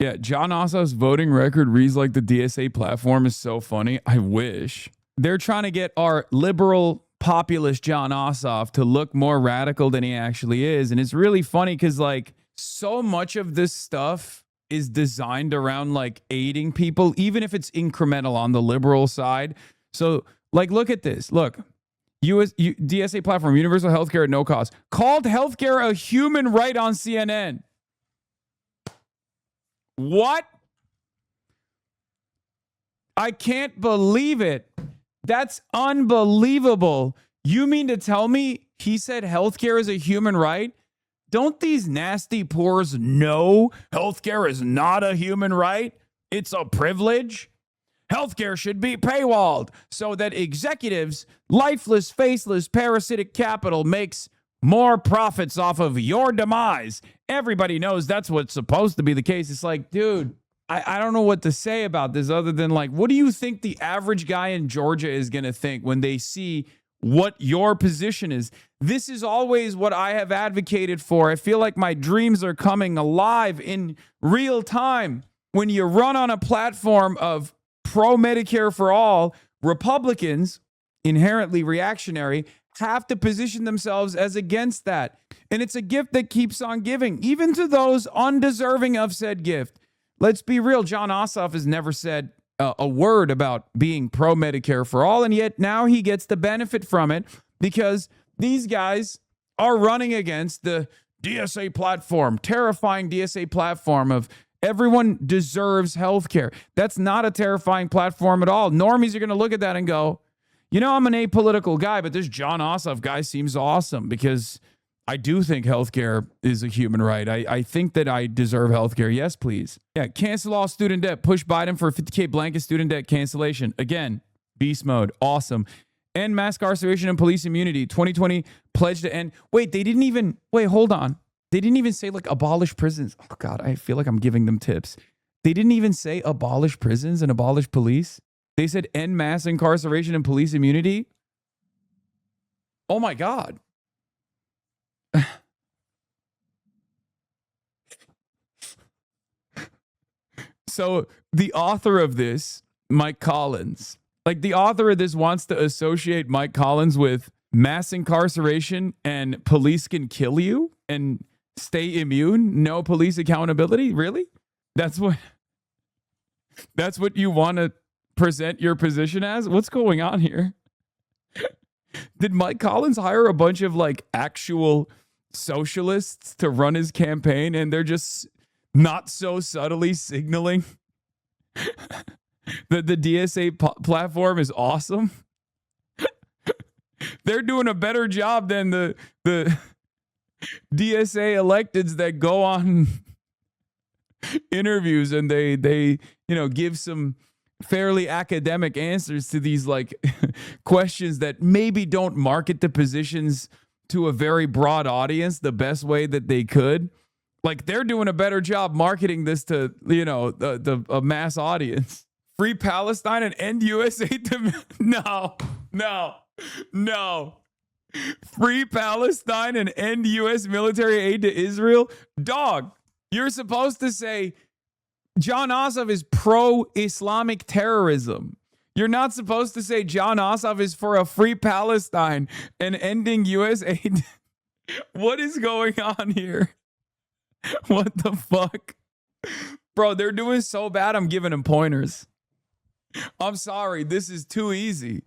Yeah, Jon Ossoff's voting record reads like the DSA platform is so funny. I wish. They're trying to get our liberal populist Jon Ossoff to look more radical than he actually is. And it's really funny because, like, so much of this stuff is designed around, like, aiding people, even if it's incremental on the liberal side. So, like, look at this. Look, DSA platform, universal healthcare at no cost, called healthcare a human right on CNN. What? I can't believe it. That's unbelievable. You mean to tell me he said healthcare is a human right? Don't these nasty poors know healthcare is not a human right? It's a privilege. Healthcare should be paywalled so that executives, lifeless, faceless, parasitic capital makes more profits off of your demise. Everybody knows that's what's supposed to be the case. It's like, dude, I don't know what to say about this other than, like, what do you think the average guy in Georgia is going to think when they see what your position is? This is always what I have advocated for. I feel like my dreams are coming alive in real time. When you run on a platform of pro-Medicare for all, Republicans, inherently reactionary, have to position themselves as against that. And it's a gift that keeps on giving, even to those undeserving of said gift. Let's be real. Jon Ossoff has never said a word about being pro-Medicare for all, and yet now he gets the benefit from it because these guys are running against the DSA platform, terrifying DSA platform of everyone deserves health care. That's not a terrifying platform at all. Normies are going to look at that and go, you know, I'm an apolitical guy, but this Jon Ossoff guy seems awesome because I do think healthcare is a human right. I think that I deserve healthcare. Yes, please. Yeah, cancel all student debt. Push Biden for 50K blanket student debt cancellation. Again, beast mode. Awesome. End mass incarceration and police immunity. 2020 pledge to end. Wait, hold on. They didn't even say, like, abolish prisons. Oh, God, I feel like I'm giving them tips. They didn't even say abolish prisons and abolish police. They said end mass incarceration and police immunity. Oh, my God. So the author of this, Mike Collins, like the author of this wants to associate Mike Collins with mass incarceration and police can kill you and stay immune. No police accountability. Really? That's what you want to present your position as? What's going on here? Did Mike Collins hire a bunch of, like, actual socialists to run his campaign and they're just not so subtly signaling that the DSA platform is awesome? They're doing a better job than the DSA electeds that go on interviews and they give some fairly academic answers to these, like, questions that maybe don't market the positions to a very broad audience the best way that they could. Like, they're doing a better job marketing this to, a mass audience. Free Palestine and end US aid to... No. Free Palestine and end U.S. military aid to Israel? Dog, you're supposed to say Jon Ossoff is pro-Islamic terrorism. You're not supposed to say Jon Ossoff is for a free Palestine and ending U.S. aid. What is going on here? What the fuck? Bro, they're doing so bad, I'm giving them pointers. I'm sorry. This is too easy.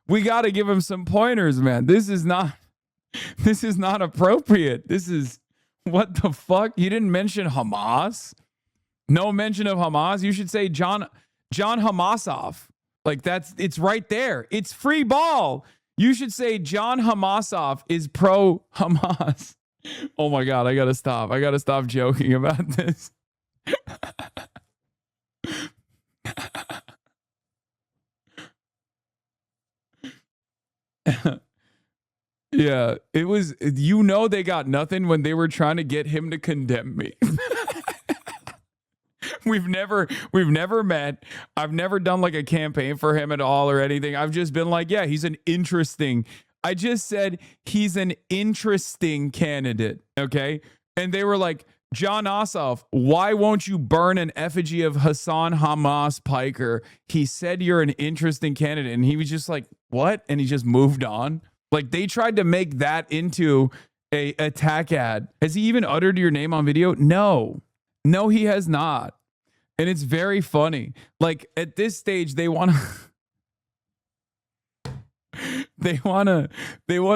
We got to give them some pointers, man. This is not appropriate. This is, what the fuck? You didn't mention Hamas? No mention of Hamas. You should say Jon Hamassoff. Like, it's right there. It's free ball. You should say Jon Hamassoff is pro Hamas. Oh my God, I gotta stop joking about this. Yeah, it was, they got nothing when they were trying to get him to condemn me. We've never met. I've never done, like, a campaign for him at all or anything. I've just been like, yeah, I just said he's an interesting candidate. Okay. And they were like, Jon Ossoff, why won't you burn an effigy of Hasan Piker? He said you're an interesting candidate. And he was just like, what? And he just moved on. Like, they tried to make that into a attack ad. Has he even uttered your name on video? No. No, he has not. And it's very funny. Like, at this stage, they want to they want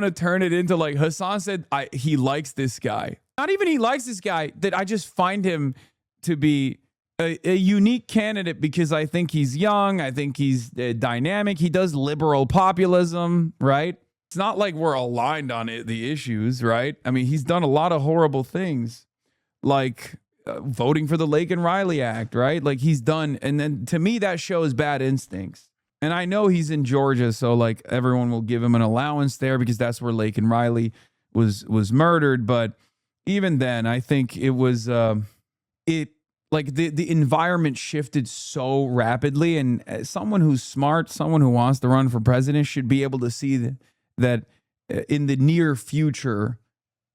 to turn it into like Hassan said he likes this guy. Not even he likes this guy, that I just find him to be a unique candidate because I think he's young. I think he's dynamic. He does liberal populism, right? It's not like we're aligned on the issues, right? I mean, he's done a lot of horrible things, like voting for the Lake and Riley Act, right? Like he's done. And then to me, that shows bad instincts. And I know he's in Georgia, so like everyone will give him an allowance there because that's where Lake and Riley was murdered. But even then, I think it was the environment shifted so rapidly, and someone who's smart, someone who wants to run for president should be able to see that in the near future,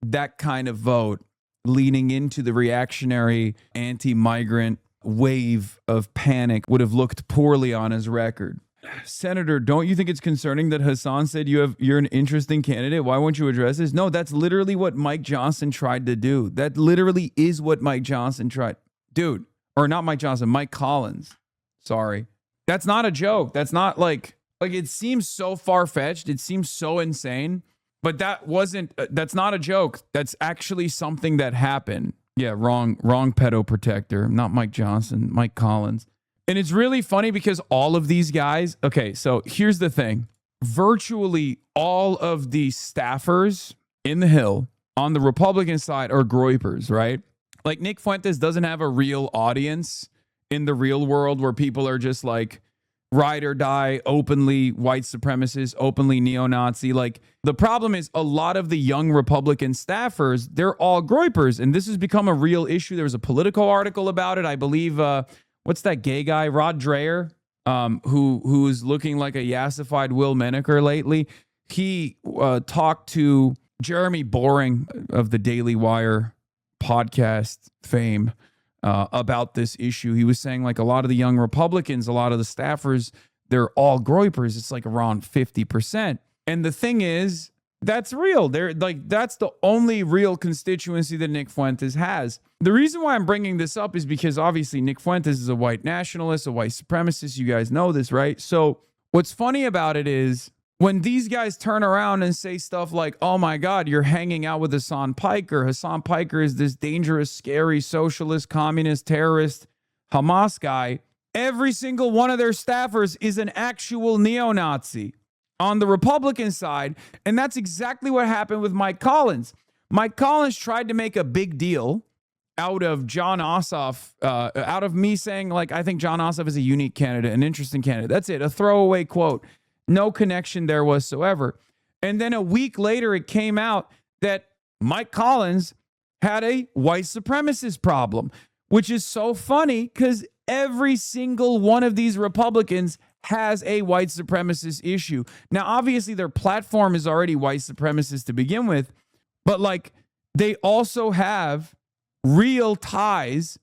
that kind of vote leaning into the reactionary anti-migrant wave of panic would have looked poorly on his record. Senator, don't you think it's concerning that Hassan said you're an interesting candidate? Why won't you address this? No, that's literally what Mike Johnson tried to do. That literally is what Mike Johnson tried. Dude, or not Mike Johnson, Mike Collins. Sorry. That's not a joke. That's not like it seems so far-fetched. It seems so insane, but that's not a joke. That's actually something that happened. Yeah, wrong pedo protector. Not Mike Johnson, Mike Collins. And it's really funny because all of these guys, okay, so here's the thing. Virtually all of the staffers in the Hill on the Republican side are groypers, right? Like Nick Fuentes doesn't have a real audience in the real world where people are just like ride or die, openly white supremacists, openly neo-Nazi. Like the problem is a lot of the young Republican staffers, they're all groypers. And this has become a real issue. There was a Politico article about it. I believe, what's that gay guy, Rod Dreher, who is looking like a yassified Will Menaker lately. He talked to Jeremy Boring of the Daily Wire podcast fame about this issue. He was saying like a lot of the young Republicans, a lot of the staffers, they're all groypers. It's like around 50%. And the thing is, that's real. They're like, that's the only real constituency that Nick Fuentes has. The reason why I'm bringing this up is because obviously Nick Fuentes is a white nationalist, a white supremacist. You guys know this, right? So what's funny about it is when these guys turn around and say stuff like, oh my God, you're hanging out with Hasan Piker. Hasan Piker is this dangerous, scary, socialist, communist, terrorist, Hamas guy. Every single one of their staffers is an actual neo-Nazi on the Republican side. And that's exactly what happened with Mike Collins. Mike Collins tried to make a big deal out of Jon Ossoff, out of me saying, like, I think Jon Ossoff is a unique candidate, an interesting candidate. That's it, a throwaway quote. No connection there whatsoever. And then a week later, it came out that Mike Collins had a white supremacist problem, which is so funny because every single one of these Republicans has a white supremacist issue. Now, obviously, their platform is already white supremacist to begin with, but like they also have real ties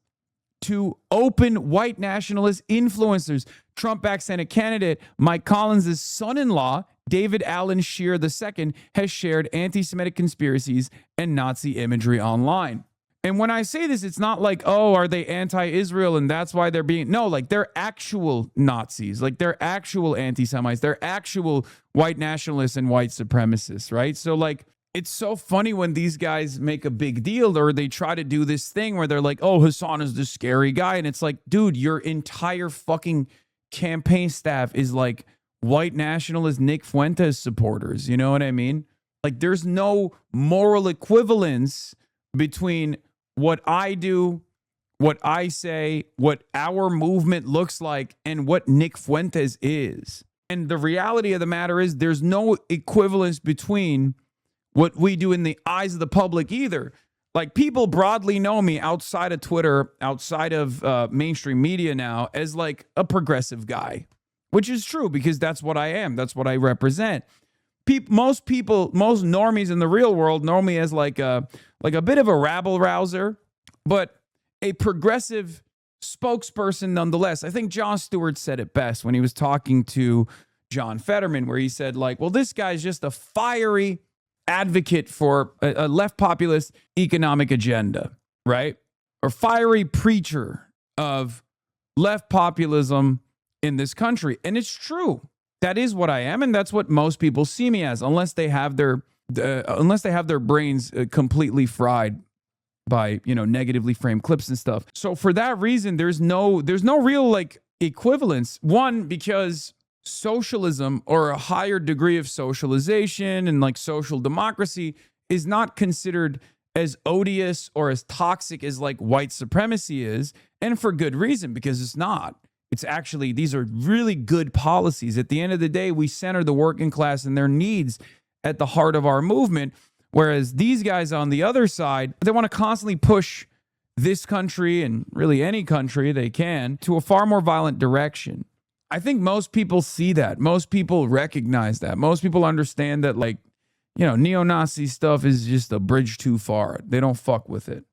to open white nationalist influencers. Trump-backed Senate candidate Mike Collins' son-in-law, David Allen Scheer II, has shared anti-Semitic conspiracies and Nazi imagery online. And when I say this, it's not like, oh, are they anti-Israel and that's why they're being... No, like they're actual Nazis. Like they're actual anti-Semites. They're actual white nationalists and white supremacists, right? So like, it's so funny when these guys make a big deal or they try to do this thing where they're like, oh, Hasan is this scary guy. And it's like, dude, your entire fucking campaign staff is like white nationalist Nick Fuentes supporters. You know what I mean? Like there's no moral equivalence between what I do, what I say, what our movement looks like, and what Nick Fuentes is. And the reality of the matter is there's no equivalence between what we do in the eyes of the public either. Like people broadly know me outside of Twitter, outside of mainstream media now as like a progressive guy, which is true because that's what I am. That's what I represent. Most normies in the real world know me as like a bit of a rabble rouser, but a progressive spokesperson nonetheless. I think Jon Stewart said it best when he was talking to John Fetterman, where he said, like, well, this guy's just a fiery advocate for a left populist economic agenda, right? Or fiery preacher of left populism in this country. And it's true. That is what I am, and that's what most people see me as, unless they have their brains completely fried by, you know, negatively framed clips and stuff. So for that reason, there's no real like equivalence. One, because socialism or a higher degree of socialization and like social democracy is not considered as odious or as toxic as like white supremacy is, and for good reason, because it's not. It's actually, these are really good policies. At the end of the day, we center the working class and their needs at the heart of our movement. Whereas these guys on the other side, they want to constantly push this country and really any country they can to a far more violent direction. I think most people see that. Most people recognize that. Most people understand that, like, you know, neo-Nazi stuff is just a bridge too far. They don't fuck with it.